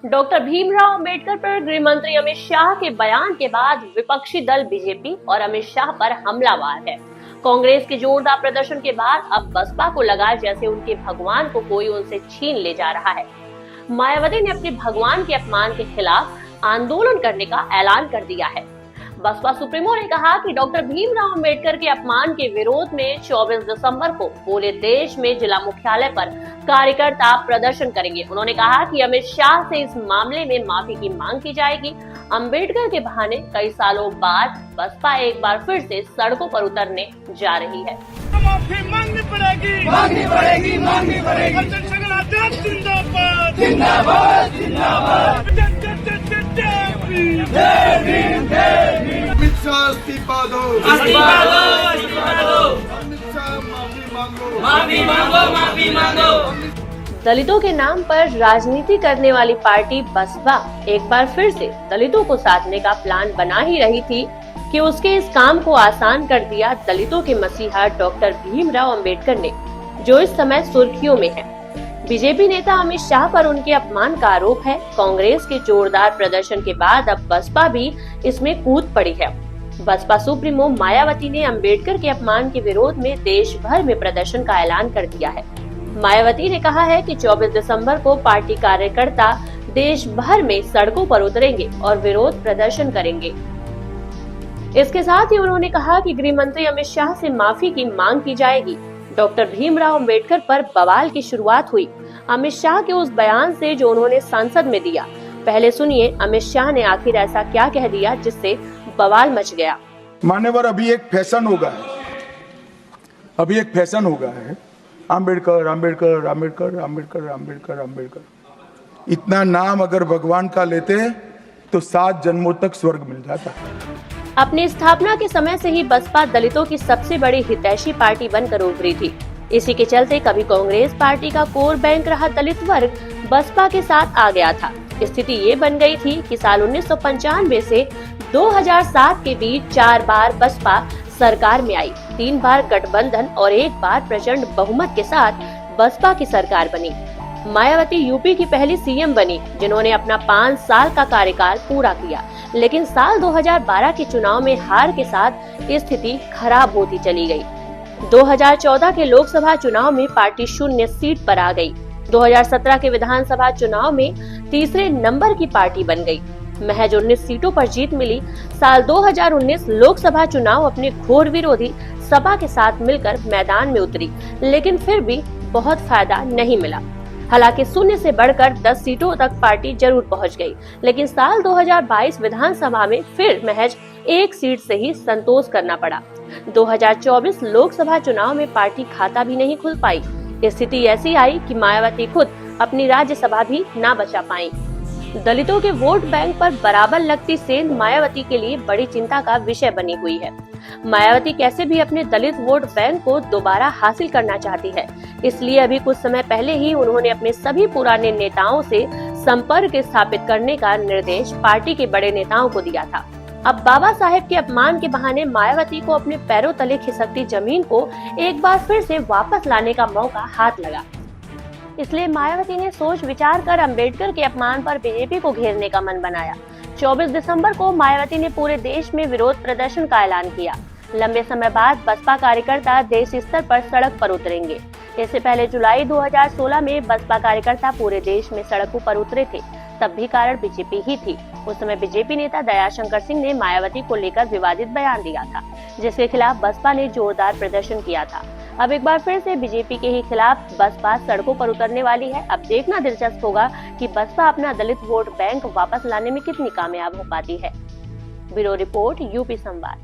Doctor Bhimrao Ambedkar पर गृह मंत्री अमित शाह के बयान के बाद विपक्षी दल बीजेपी और अमित शाह पर हमलावर है। कांग्रेस के जोरदार प्रदर्शन के बाद अब बसपा को लगा जैसे उनके भगवान को कोई उनसे छीन ले जा रहा है। मायावती ने अपने भगवान के अपमान के खिलाफ आंदोलन करने का ऐलान कर दिया है। बसपा सुप्रीमो ने कहा कि डॉक्टर भीमराव अंबेडकर के अपमान के विरोध में 24 दिसंबर को पूरे देश में जिला मुख्यालय पर कार्यकर्ता प्रदर्शन करेंगे। उन्होंने कहा कि अमित शाह से इस मामले में माफी की मांग की जाएगी। अंबेडकर के बहाने कई सालों बाद बसपा एक बार फिर से सड़कों पर उतरने जा रही है। माफी मांगनी पड़ेगी, मांगनी पड़ेगी, मांगनी पड़ेगी। जिंदाबाद, जिंदाबाद, जिंदाबाद। अमित शाह इस्तीफा दो, इस्तीफा दो, इस्तीफा दो। अमित शाह माफी मांगो, माफी मांगो, माफी मांगो। दलितों के नाम पर राजनीति करने वाली पार्टी बसपा एक बार फिर से दलितों को साधने का प्लान बना ही रही थी कि उसके इस काम को आसान कर दिया दलितों के मसीहा डॉक्टर भीमराव अंबेडकर ने, जो इस समय सुर्खियों में है। बीजेपी नेता अमित शाह पर उनके अपमान का आरोप है। कांग्रेस के जोरदार प्रदर्शन के बाद अब बसपा भी इसमें कूद पड़ी है। बसपा सुप्रीमो मायावती ने अंबेडकर के अपमान के विरोध में देश भर में प्रदर्शन का ऐलान कर दिया है। मायावती ने कहा है कि 24 दिसंबर को पार्टी कार्यकर्ता देश भर में सड़कों पर उतरेंगे और विरोध प्रदर्शन करेंगे। इसके साथ ही उन्होंने कहा कि गृह मंत्री अमित शाह से माफी की मांग की जाएगी। डॉक्टर भीमराव अंबेडकर पर बवाल की शुरुआत हुई अमित शाह के उस बयान से जो उन्होंने संसद में दिया। पहले सुनिए अमित शाह ने आखिर ऐसा क्या कह दिया जिससे बवाल मच गया। मान्यवर, अभी एक फैशन हो गया है, अंबेडकर अंबेडकर अंबेडकर अंबेडकर अंबेडकर अंबेडकर। इतना नाम अगर भगवान का लेते तो 7 जन्मों तक स्वर्ग मिल जाता। अपनी स्थापना के समय से ही बसपा दलितों की सबसे बड़ी हितैषी पार्टी बनकर उभरी थी। इसी के चलते कभी कांग्रेस पार्टी का कोर बैंक रहा दलित वर्ग बसपा के साथ आ गया था। स्थिति ये बन गई थी कि साल 1995 से 2007 के बीच 4 बार बसपा सरकार में आई, 3 बार गठबंधन और 1 बार प्रचंड बहुमत के साथ बसपा की सरकार बनी। मायावती यूपी की पहली सीएम बनी जिन्होंने अपना 5 साल का कार्यकाल पूरा किया, लेकिन साल 2012 के चुनाव में हार के साथ स्थिति खराब होती चली गई। 2014 के लोकसभा चुनाव में पार्टी 0 सीट पर आ गई। 2017 के विधानसभा चुनाव में तीसरे नंबर की पार्टी बन गई। महज 19 सीटों पर जीत मिली। साल 2019 लोकसभा चुनाव अपने घोर विरोधी सपा के साथ मिलकर मैदान में उतरी, लेकिन फिर भी बहुत फायदा नहीं मिला। हालांकि 0 से बढ़कर 10 सीटों तक पार्टी जरूर पहुंच गई, लेकिन साल 2022 विधानसभा में फिर महज 1 सीट से ही संतोष करना पड़ा। 2024 लोकसभा चुनाव में पार्टी खाता भी नहीं खुल पाई। स्थिति ऐसी आई कि मायावती खुद अपनी राज्यसभा भी ना बचा पाई। दलितों के वोट बैंक पर बराबर लगती सेंध मायावती के लिए बड़ी चिंता का विषय बनी हुई है। मायावती कैसे भी अपने दलित वोट बैंक को दोबारा हासिल करना चाहती है, इसलिए अभी कुछ समय पहले ही उन्होंने अपने सभी पुराने नेताओं से संपर्क स्थापित करने का निर्देश पार्टी के बड़े नेताओं को दिया था। अब बाबा साहेब के अपमान के बहाने मायावती को अपने पैरों तले खिसकती जमीन को एक बार फिर से वापस लाने का मौका हाथ लगा। इसलिए मायावती ने सोच विचार कर अंबेडकर के अपमान पर बीजेपी को घेरने का मन बनाया। 24 दिसंबर को मायावती ने पूरे देश में विरोध प्रदर्शन का ऐलान किया। लंबे समय बाद बसपा कार्यकर्ता देश स्तर पर सड़क पर उतरेंगे। इससे पहले जुलाई 2016 में बसपा कार्यकर्ता पूरे देश में सड़कों पर उतरे थे, तब भी कारण बीजेपी ही थी। उस समय बीजेपी नेता दयाशंकर सिंह ने मायावती को लेकर विवादित बयान दिया था, जिसके खिलाफ बसपा ने जोरदार प्रदर्शन किया था। अब एक बार फिर से बीजेपी के ही खिलाफ बसपा सड़कों पर उतरने वाली है। अब देखना दिलचस्प होगा कि बसपा अपना दलित वोट बैंक वापस लाने में कितनी कामयाब हो पाती है। ब्यूरो रिपोर्ट, यूपी संवाद।